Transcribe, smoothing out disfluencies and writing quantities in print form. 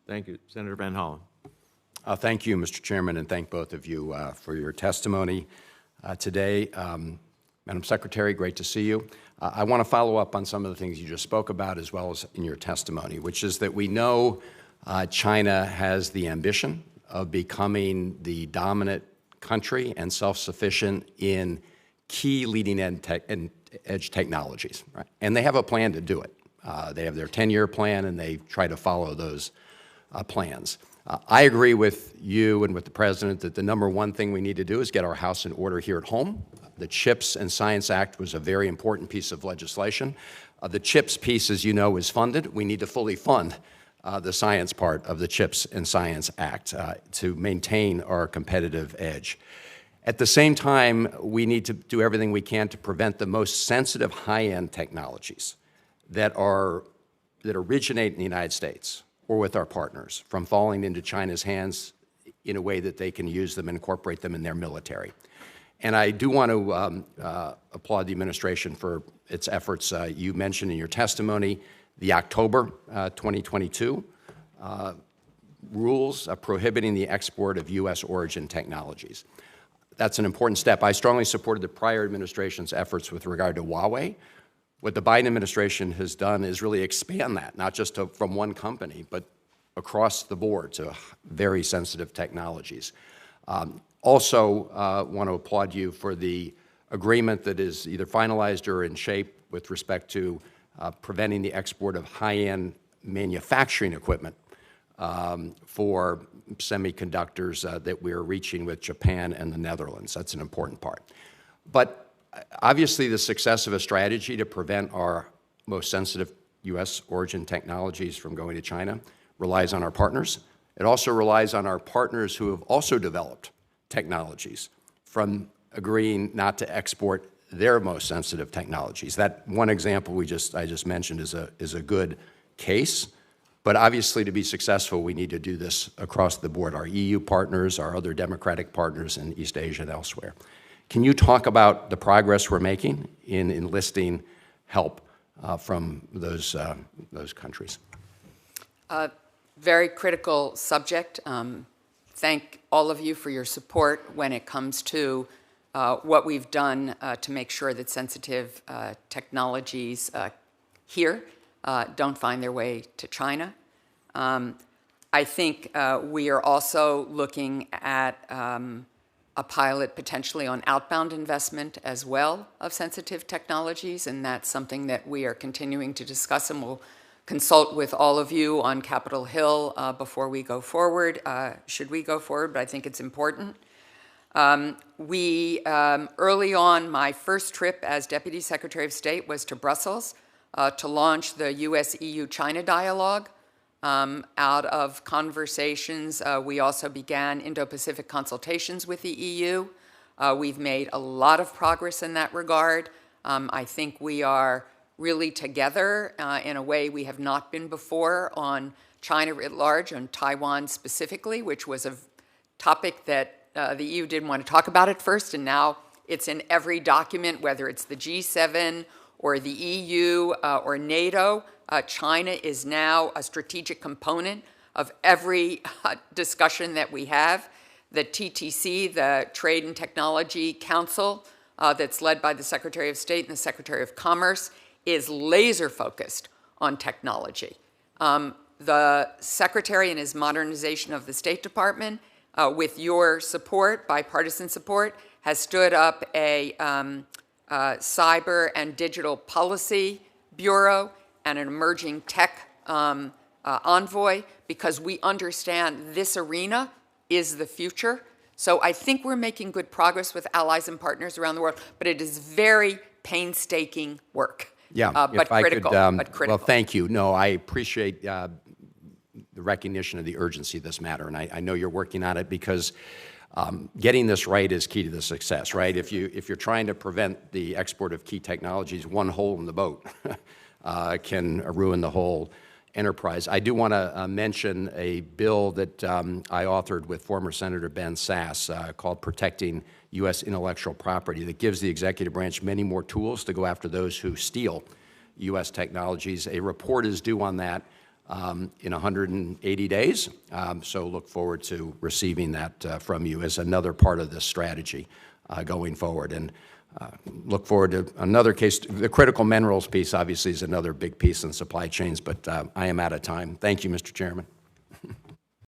Thank you. Senator Van Hollen. Thank you, Mr. Chairman, and thank both of you for your testimony today. Madam Secretary, great to see you. I want to follow up on some of the things you just spoke about as well as in your testimony, which is that we know China has the ambition of becoming the dominant country and self-sufficient in key leading-edge technologies, right? And they have a plan to do it. They have their 10-year plan, and they try to follow those plans. I agree with you and with the President that the number one thing we need to do is get our house in order here at home. The CHIPS and Science Act was a very important piece of legislation. The CHIPS piece, as you know, is funded. We need to fully fund the science part of the CHIPS and Science Act to maintain our competitive edge. At the same time, we need to do everything we can to prevent the most sensitive high-end technologies that originate in the United States or with our partners from falling into China's hands in a way that they can use them and incorporate them in their military. And I do want to applaud the administration for its efforts. You mentioned in your testimony the October 2022 rules prohibiting the export of U.S. origin technologies. That's an important step. I strongly supported the prior administration's efforts with regard to Huawei. What the Biden administration has done is really expand that, not just from one company, but across the board to very sensitive technologies. Also want to applaud you for the agreement that is either finalized or in shape with respect to preventing the export of high-end manufacturing equipment for semiconductors that we're reaching with Japan and the Netherlands. That's an important part. But obviously, the success of a strategy to prevent our most sensitive U.S. origin technologies from going to China relies on our partners. It also relies on our partners who have also developed technologies from agreeing not to export their most sensitive technologies. That one example I just mentioned is a good case. But obviously, to be successful, we need to do this across the board, our EU partners, our other democratic partners in East Asia and elsewhere. Can you talk about the progress we're making in enlisting help from those countries? Very critical subject. Thank all of you for your support when it comes to what we've done to make sure that sensitive technologies here don't find their way to China. I think we are also looking at a pilot potentially on outbound investment as well of sensitive technologies, and that's something that we are continuing to discuss, and we'll consult with all of you on Capitol Hill before we go forward, should we go forward, but I think it's important. Early on, my first trip as Deputy Secretary of State was to Brussels to launch the U.S.-EU-China dialogue. Out of conversations, we also began Indo-Pacific consultations with the EU. We've made a lot of progress in that regard. I think we are really together in a way we have not been before on China at large, on Taiwan specifically, which was a topic that the EU didn't want to talk about at first, and now it's in every document, whether it's the G7 or the EU or NATO. China is now a strategic component of every discussion that we have. The TTC, the Trade and Technology Council, that's led by the Secretary of State and the Secretary of Commerce, is laser focused on technology. The Secretary and his modernization of the State Department, with your support, bipartisan support, has stood up a Cyber and Digital Policy Bureau and an emerging tech envoy, because we understand this arena is the future. So I think we're making good progress with allies and partners around the world, but it is very painstaking work. Yeah, but critical. Well, thank you. No, I appreciate the recognition of the urgency of this matter, and I know you're working on it because getting this right is key to the success, right? If you're trying to prevent the export of key technologies, one hole in the boat can ruin the whole enterprise. I do want to mention a bill that I authored with former Senator Ben Sass called Protecting U.S. Intellectual Property, that gives the executive branch many more tools to go after those who steal U.S. technologies. A report is due on that in 180 days. So look forward to receiving that from you as another part of this strategy going forward. And look forward to another case. The critical minerals piece, obviously, is another big piece in supply chains, but I am out of time. Thank you, Mr. Chairman.